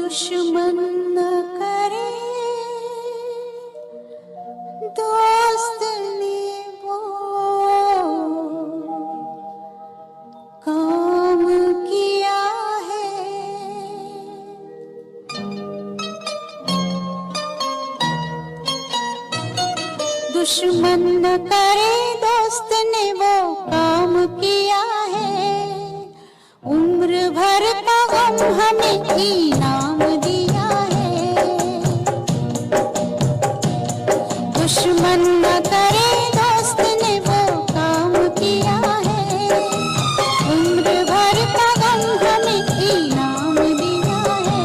दुश्मन न करे दोस्त ने वो काम किया है। दुश्मन न करे दोस्त ने वो काम किया है। उम्र भर का गम हमें इनाम दिया है। दुश्मन न करे दोस्त ने वो काम किया है। उम्र भर का गम हमें इनाम दिया है।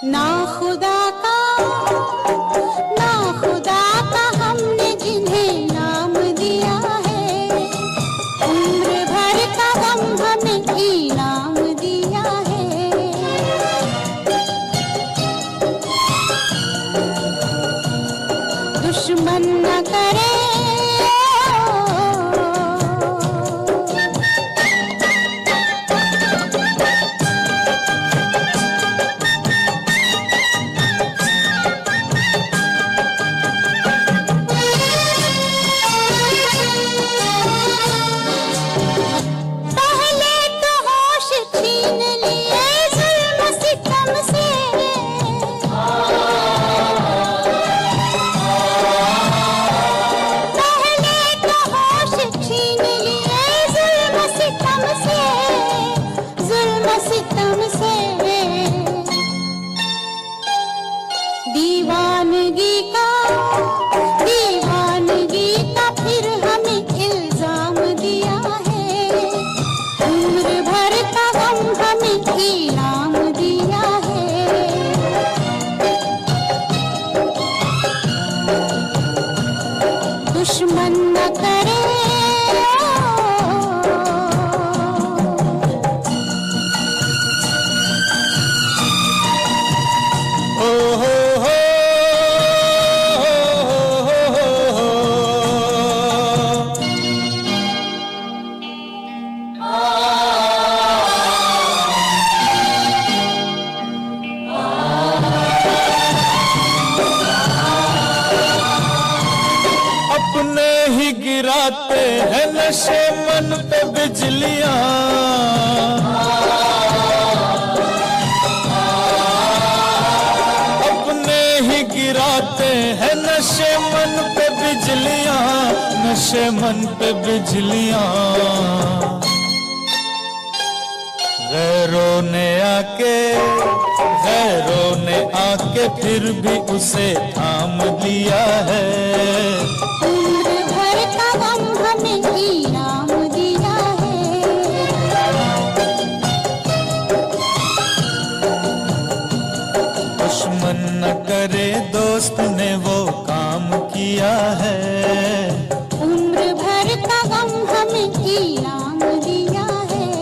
ना खुदा का हमने जिन्हें नाम दिया है। उम्र भर का गम हमें इनाम दिया है। दुश्मन न करे दीवानगी का फिर हमें इल्जाम दिया है। उम्र भर का गम हमें इनाम दिया है। दुश्मन न करे अपने ही गिराते हैं नशे मन पे बिजलियां। अपने ही गिराते हैं नशे मन पे बिजलियां, नशे मन पे बिजलियां। गैरों ने आके फिर भी उसे थाम लिया है। उम्र भर का गम हमें इनाम दिया है। दुश्मन न करे दोस्त ने वो काम किया है। उम्र भर का गम हमें इनाम दिया है।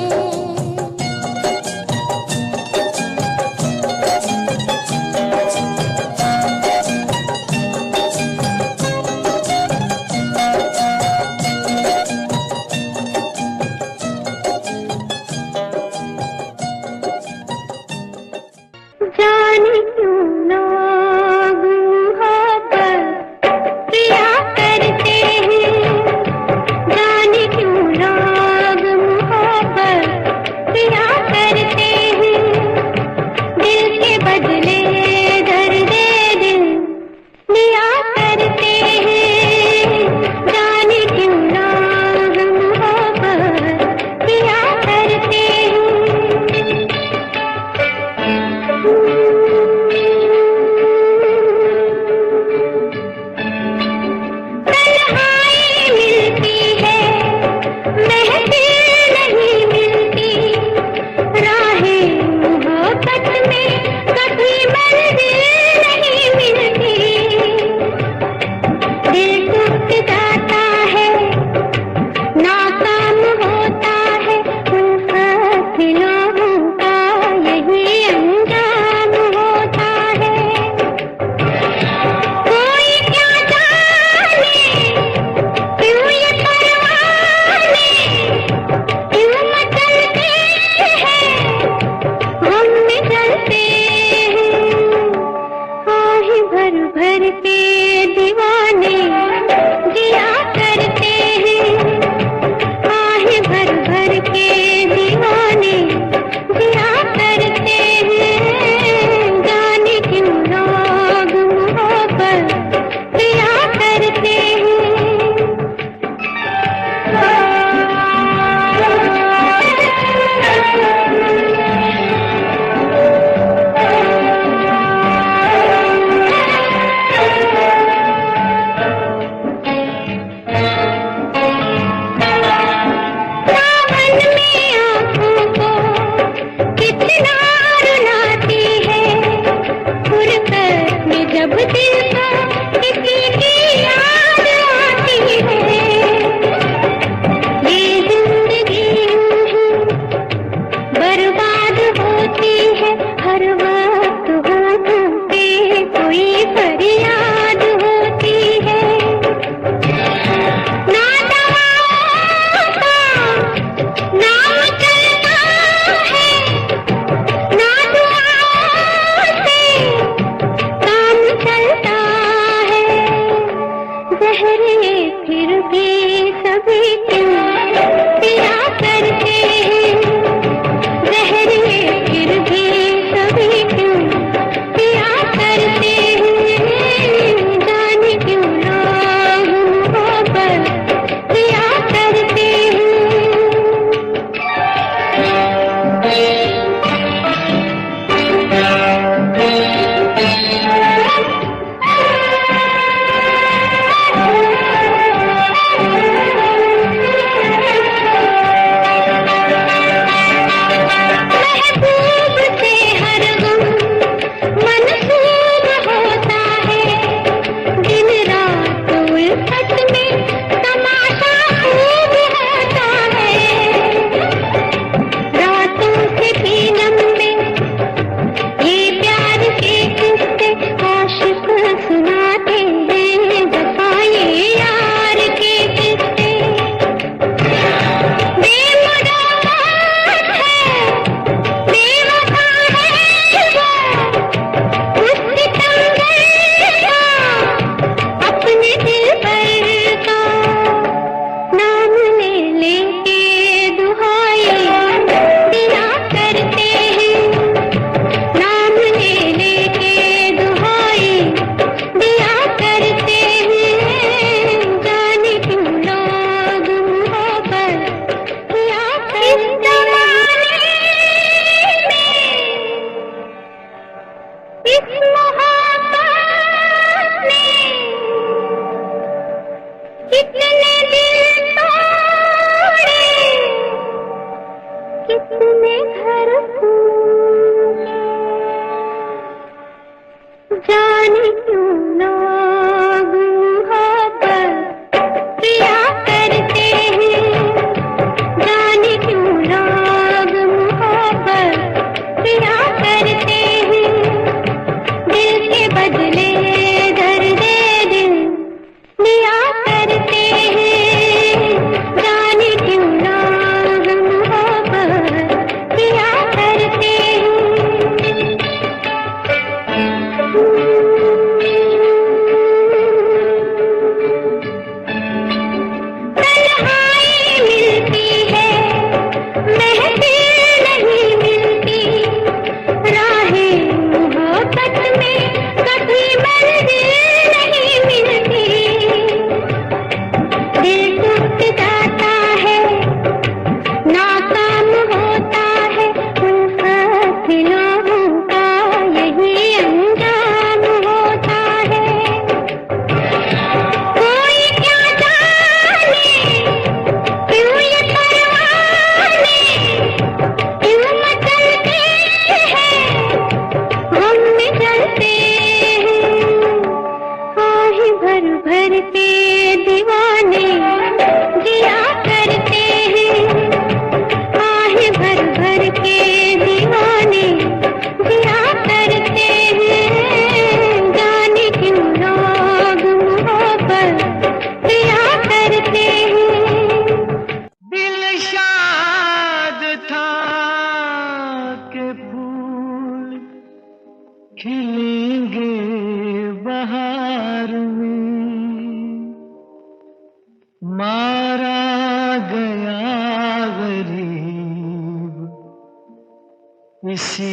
इसी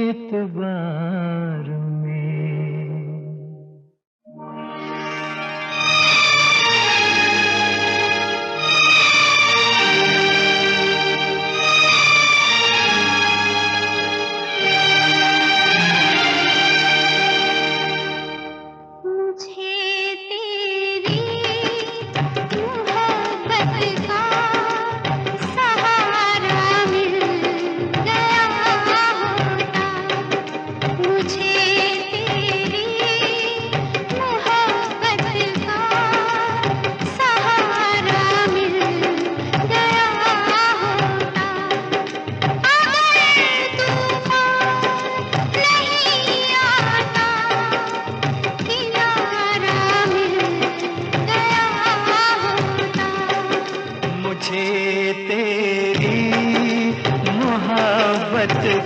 एतबार में।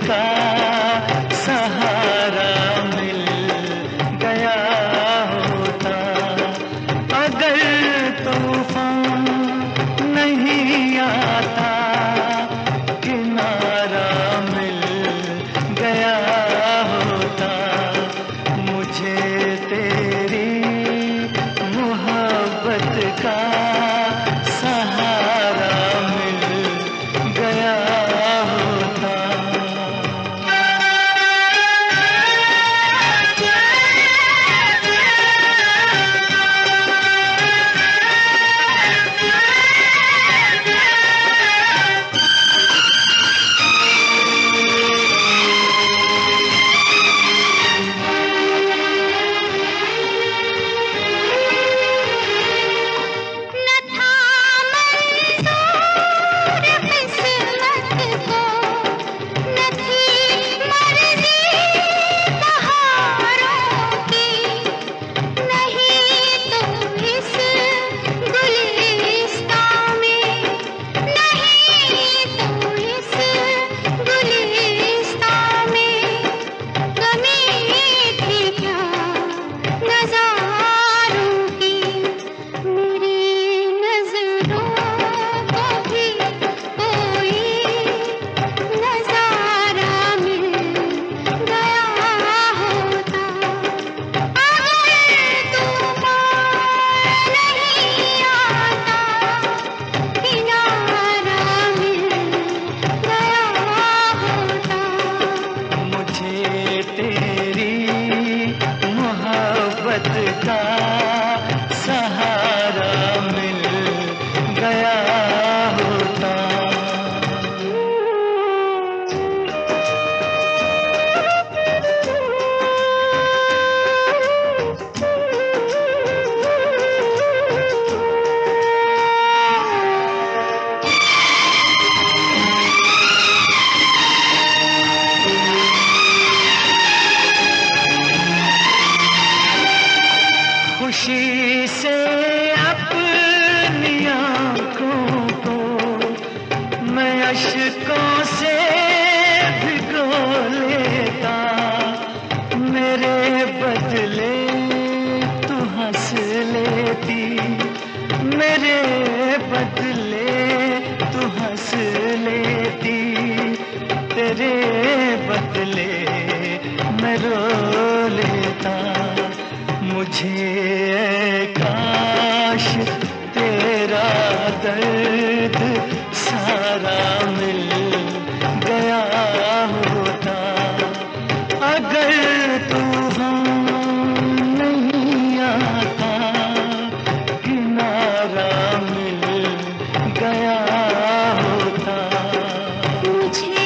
का सहारा मिल गया होता, अगर तूफान नहीं आता, किनारा मिल गया होता, मुझे तेरी मोहब्बत का सहारा मिल गया होता। का सहारा मिल गया होता। खुशी से अपनी आँखों को मैं अश्कों से भिगो लेता, मेरे बदले तू हंस लेती, मेरे बदले तू हंस लेती, तेरे बदले मैं रो लेता। मुझे काश तेरा दर्द सारा मिल गया होता, अगर तूफान नहीं आता, किनारा मिल गया होता। मुझे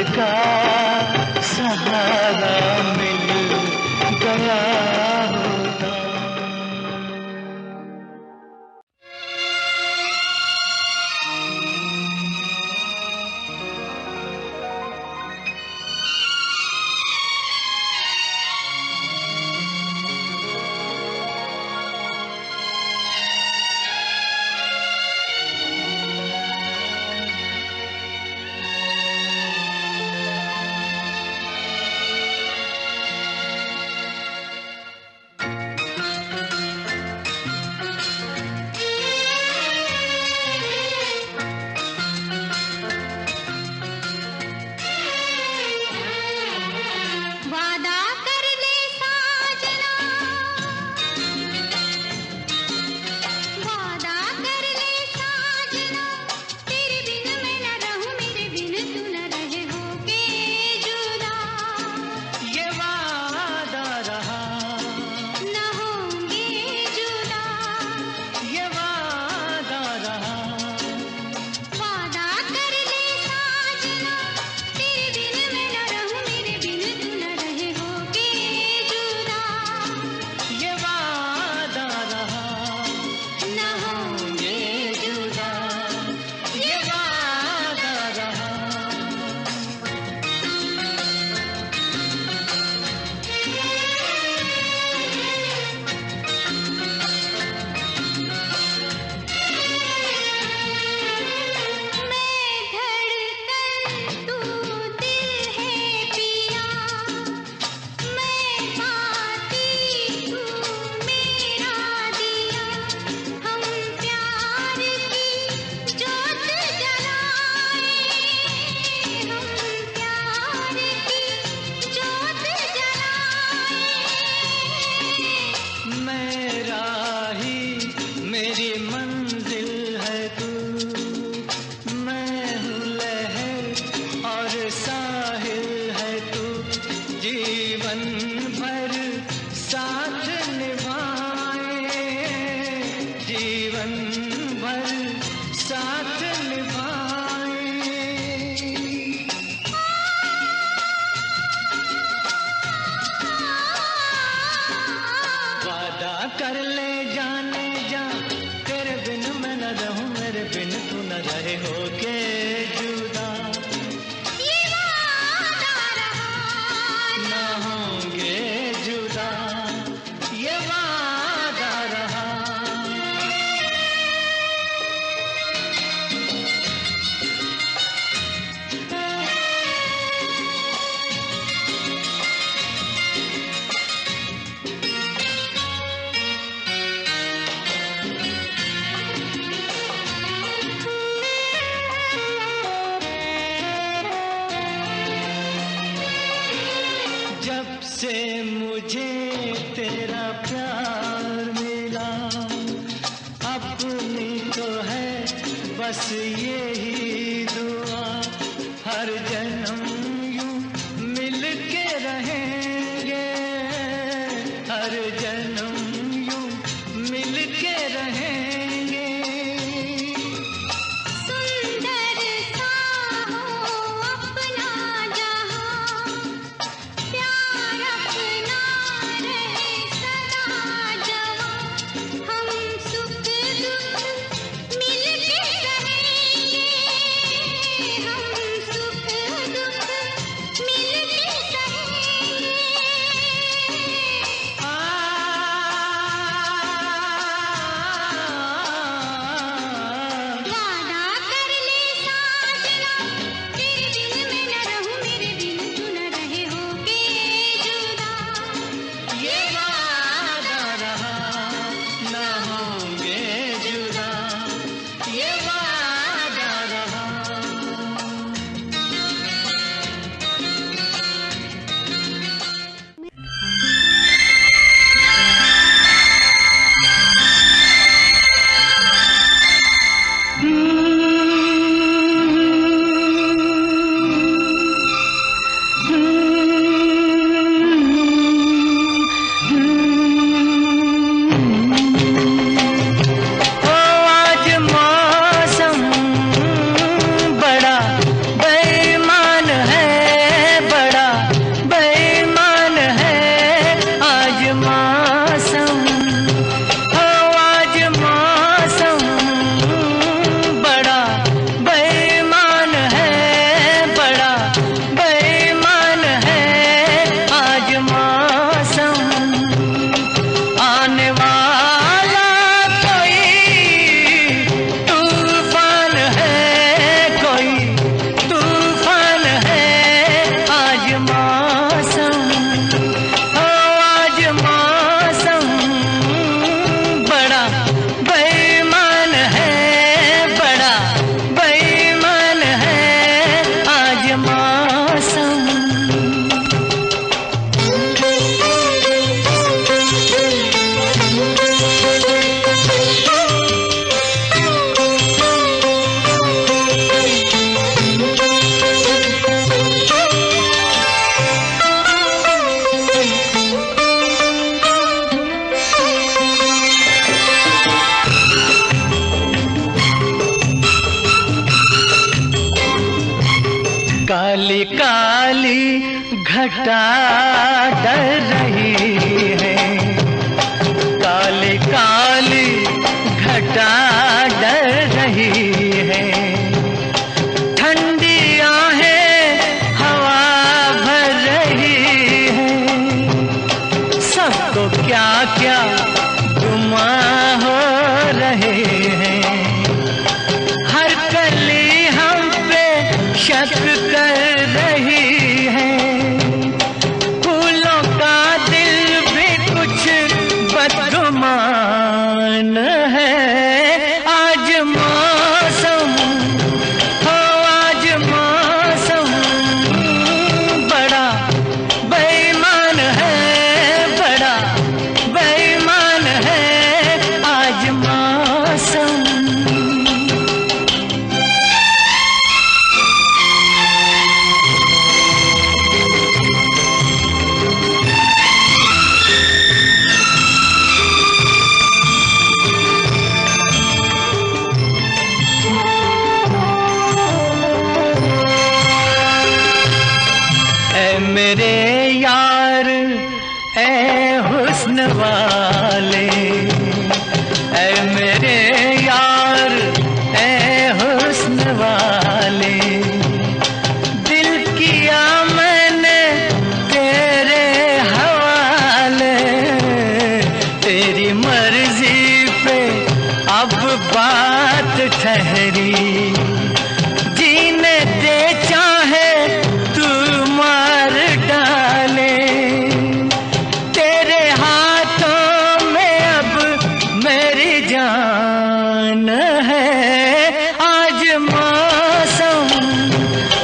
का सहारा मिल गया होता। कर ले जाने जा, तेरे बिन मैं न रहूं, मेरे बिन तू न रहे होके जुदा। ये वादा रहा न होंगे जुदा, ये वादा रहा। जब से मुझे तेरा प्यार मिला, अपनी तो है बस यही दुआ, हर जन्म यूं मिल के रहेंगे, हर जन्म यूं मिल के रहेंगे। सुंदर सा हो अपना जहां, प्यार अपना रहे सदा जवां, हम सुख दुख मिल के रहेंगे, काली काली घटा डर रही है, काली काली घटा डर रही है। ठंडी आहें हवा भर रही है, सबको क्या क्या गुमां हो रहे हैं। हर कली हम पे शक कर रही है, फूलों का दिल भी कुछ बदगुमान है। आज मौसम हो, आज मौसम बड़ा बेईमान है, बड़ा बेईमान है आज मौसम। मेरे यार ऐ हुस्न वाले, ऐ मेरे यार ऐ हुस्न वाले, दिल किया मैंने तेरे हवाले। तेरी मर्जी पे अब बात ठहरी, जीने दे चाहे तू मार डाले। तेरे हाथों में अब मेरी जान है। आज मौसम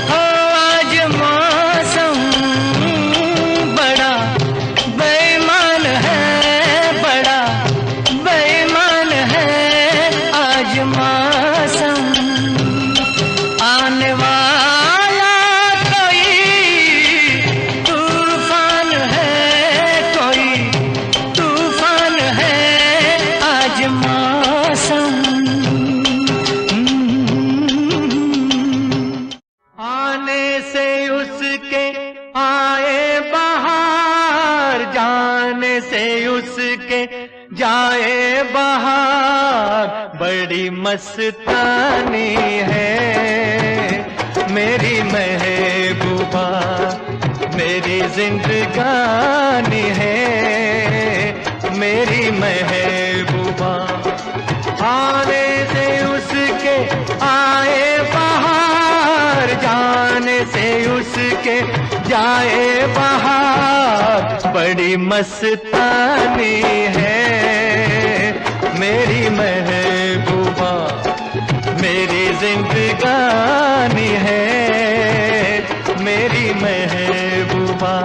हो, आज मौसम बड़ा बेईमान है, बड़ा बेईमान है आज मौसम। आने वाला कोई तूफान है, कोई तूफान है आज मौसम। आने से उसके आए बहार, जाने से उसके जाए बहार। बड़ी मस्तानी है मेरी महबूबा, मेरी जिंदगानी है मेरी महबूबा। आने से उसके आए बहार, जाने से उसके जाए बहार। बड़ी मस्तानी है मेरी महबूबा, मेरी जिंदगानी है मेरी महबूबा।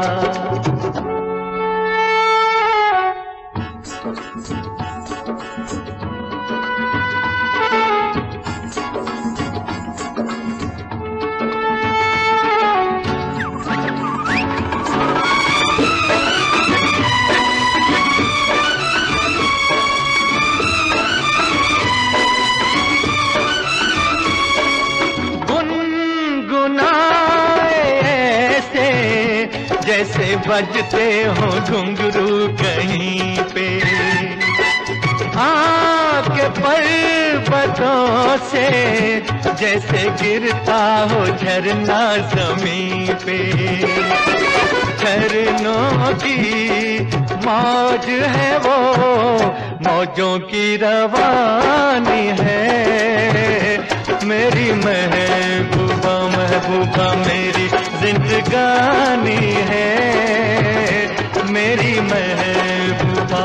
जैसे बजते हो घुंघरू कहीं पे, आपके पर्वतों से जैसे गिरता हो झरना जमीन पे। झरनों की मौज है वो, मौजों की रवानी है मेरी महबूबा, महबूबा मेरी जिंदगानी है मेरी महबूबा।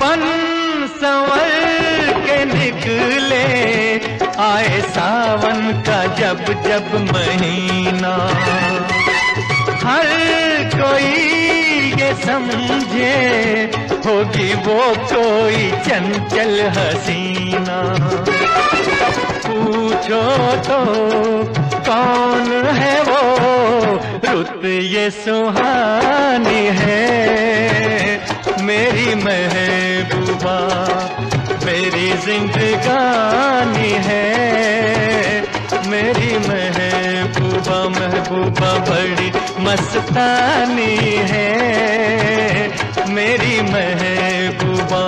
बन संवर के निकले आए सावन का जब जब महीना, हर कोई ये के समझे होगी वो कोई चंचल हसीना। पूछो तो कौन है वो, रुत ये सुहानी है मेरी महबूबा, मेरी जिंदगानी है मेरी महबूबा। महबूबा बड़ी मस्तानी है मेरी महबूबा।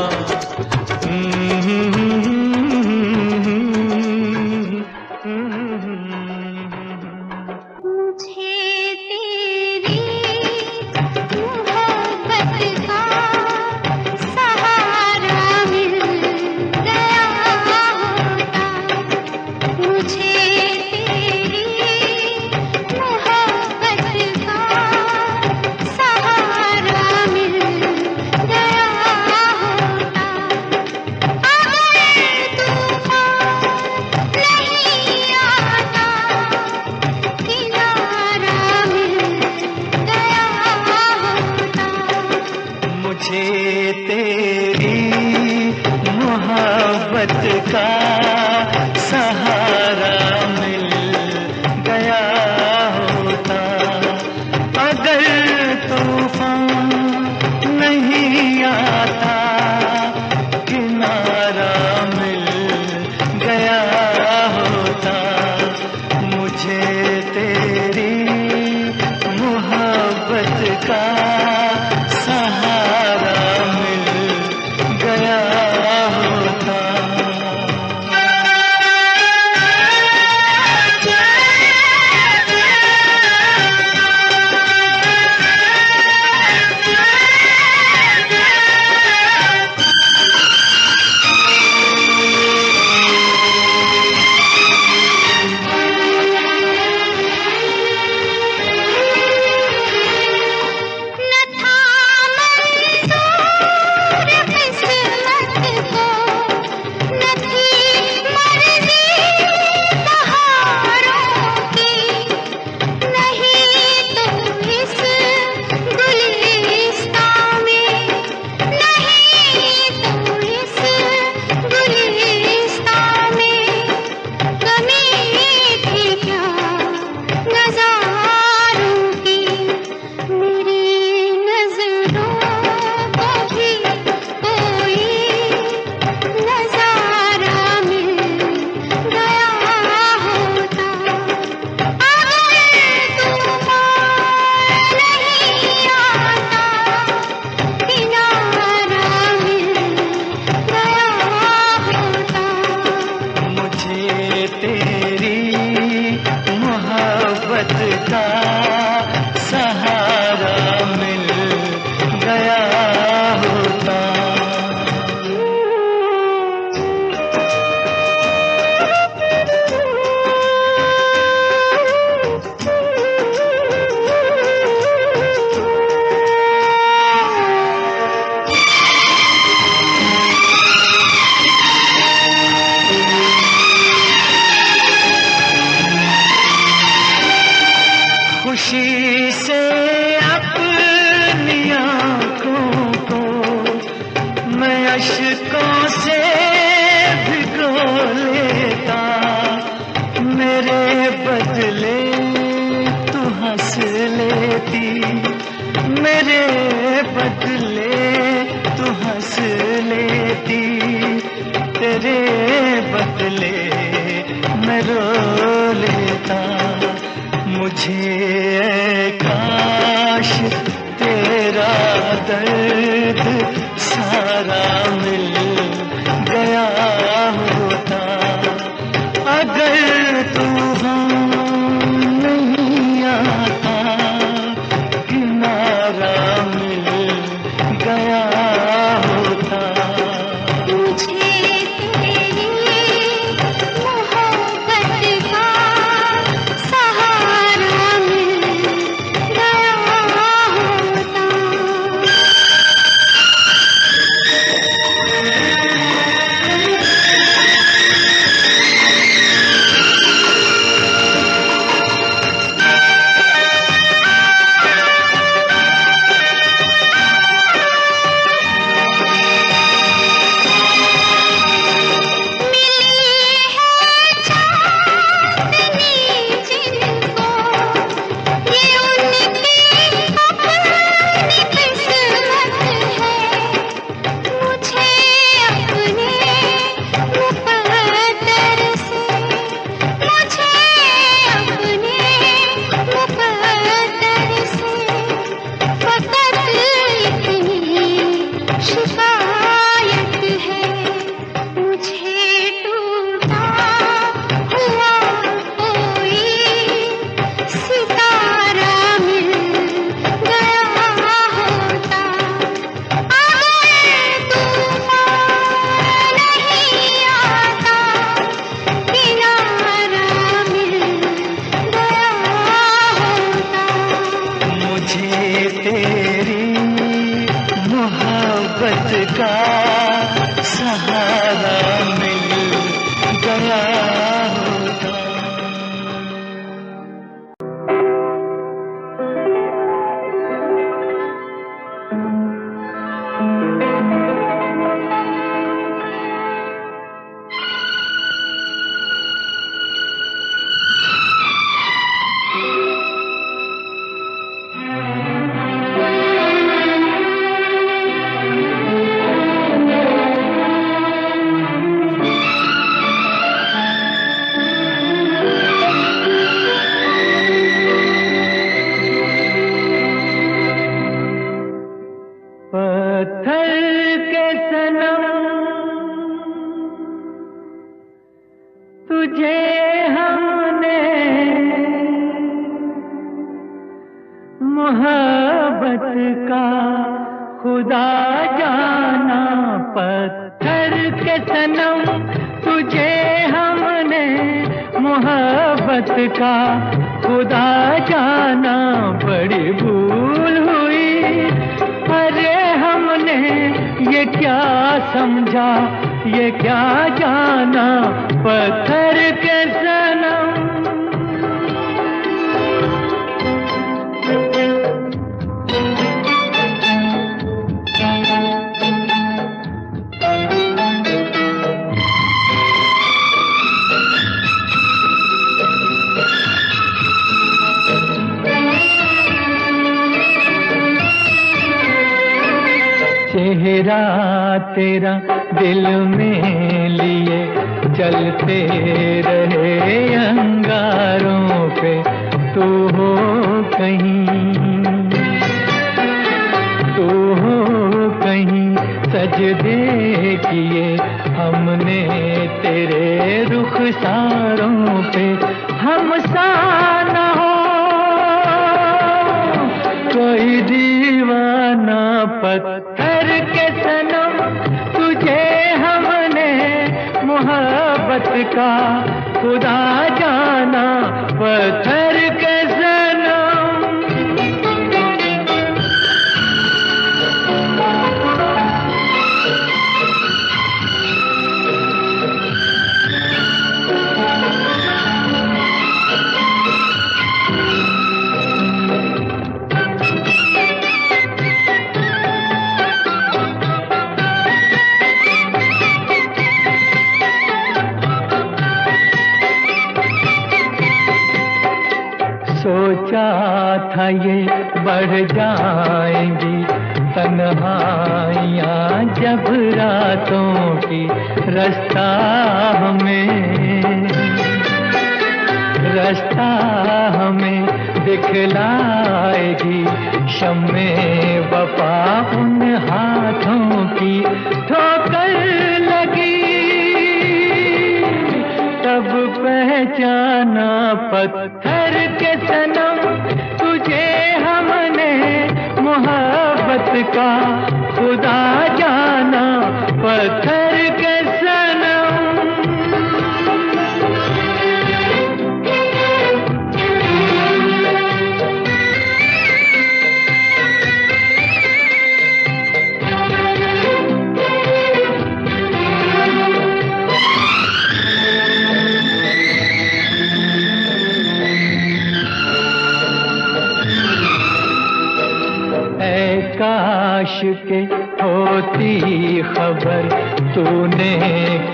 मोहब्बत का सहारा मिल गया होता। चेहरा तेरा दिल में लिए चलते रहे अंगारों पे, तू हो कहीं सजदे किए हमने तेरे रुखसारों पे। हम सा न हो कोई दीवाना पत्थर के सनम, तुझे हमने मोहब्बत का खुदा जाना पत्थर के सनम। सोचा था ये बढ़ जाएंगी तन्हाइयाँ जब रातों की, रास्ता हमें दिखलाएगी शम्मे वफा उन हाथों की। ठोकर लगी तब पहचाना पत्थर के सनम, तुझे हमने मोहब्बत का खुदा जाना पत्थर के सनम। काश के होती खबर तूने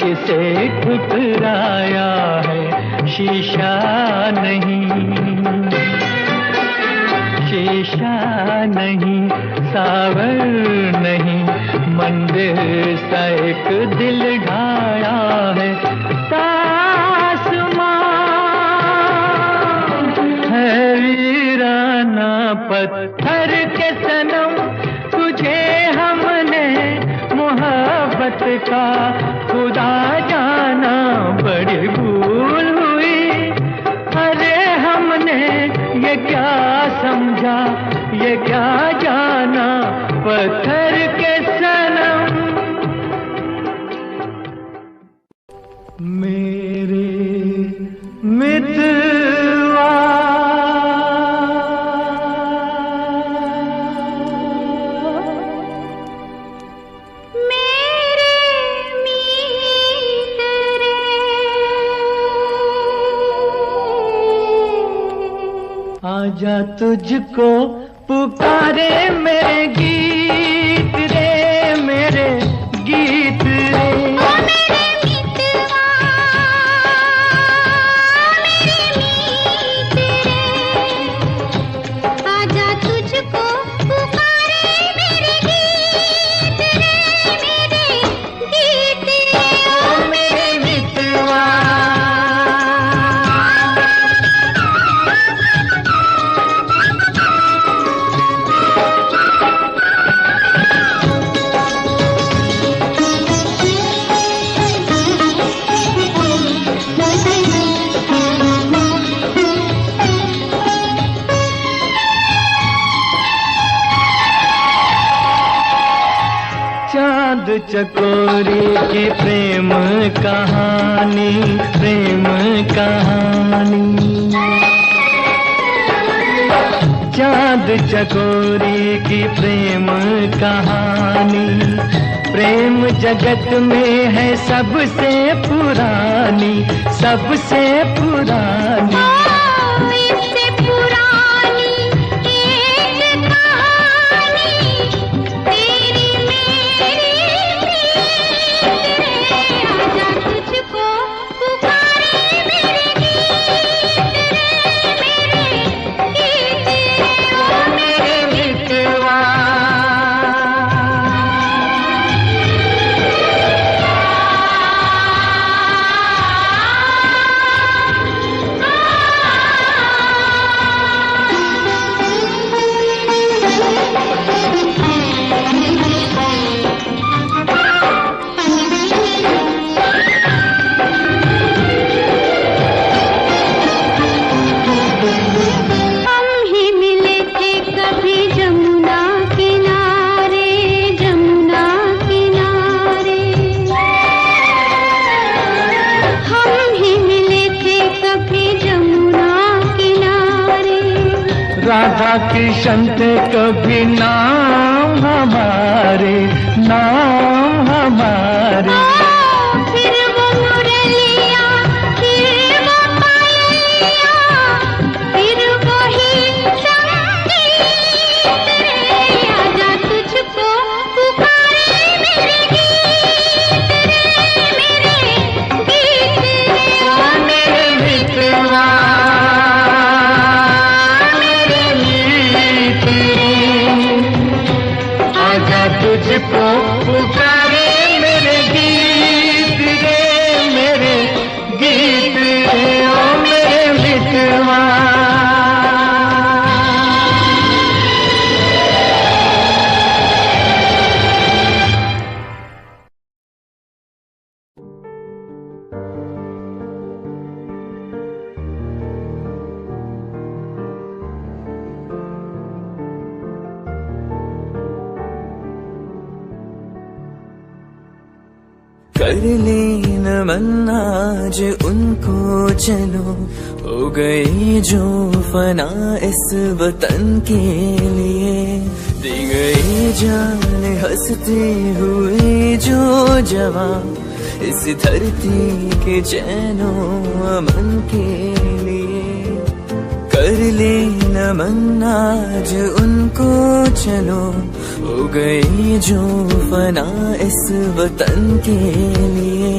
किसे ठुकराया है। शीशा नहीं सावर नहीं, मंदिर सा एक दिल ढाया है। तासमान है वीराना पत्थर के सनम, तुझे हमने मोहब्बत का खुदा जाना बड़ी भूल हुई। अरे हमने ये क्या समझा, ये क्या जाना पत्थर के सनम। मेरे मितवा आजा तुझको पुकारे मेरे गीत रे, मेरे गीत रे। ओ मेरे मितवा, मेरे मीत रे, आजा तुझको पुकारे मेरे गीत रे, मेरे गीत रे। ओ मेरे मितवा, चांद चकोरी की प्रेम कहानी, प्रेम कहानी। चांद चकोरी की प्रेम कहानी, प्रेम जगत में है सबसे पुरानी, सबसे पुरानी। इससे पुरानी एक कहानी, तेरी मेरी प्रीत रे, आजा तुझको पुकारे मेरे गीत रे, मेरे गीत रे। ओ मेरे मितवा, हम ही मिले थे कभी जमुना किनारे, जमुना किनारे। हम ही मिले थे कभी जमुना किनारे। राधा कृष्ण थे कभी नाम हमारे, नाम हमारे। फिर वो मुरलिया, फिर वो पायलिया, फिर वही संगीत रे, आजा तुझको पुकारे मेरे गीत रे, मेरे गीत रे। ओ मेरे मितवा, मेरे मीत रे, आजा तुझको पुकारे मेरे गीत रे, मेरे गीत रे। ओ मेरे मितवा, कर लेना मन आज उनको चलो, हो गई जो फना इस वतन के लिए। दी गई जान हंसते हुए जो जवान, इस धरती के चैनो अमन के लिए। कर लेना मन आज उनको चलो, हो गई जो फना इस वतन के लिए।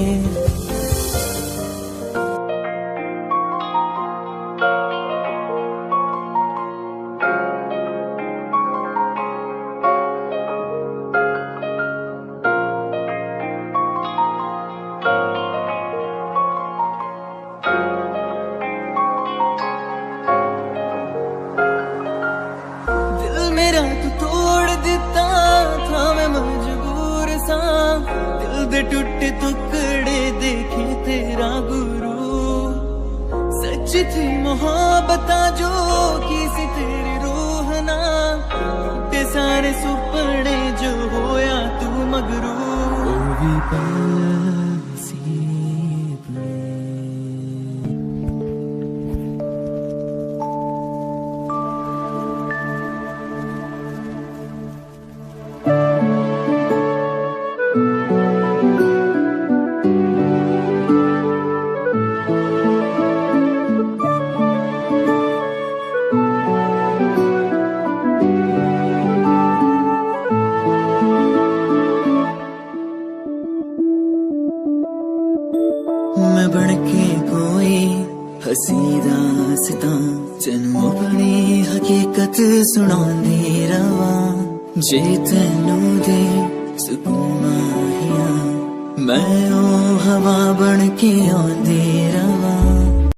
दिल मेरा तू तोड़ दिता था, मैं मजबूर सा। दिल दे टुटे टुकड़े देखे तेरा गुरु। सच थी मोहब्बत जो किसी तेरी रूह ना, टूटे सारे सुपने जो होया तू मगरू। ओ भी पासी अपने दास्तां तैनू अपनी हकीकत सुणांदी रवां जे तैनू दे सुकून माहिया मैं ओ हवा बन के आंदी रवां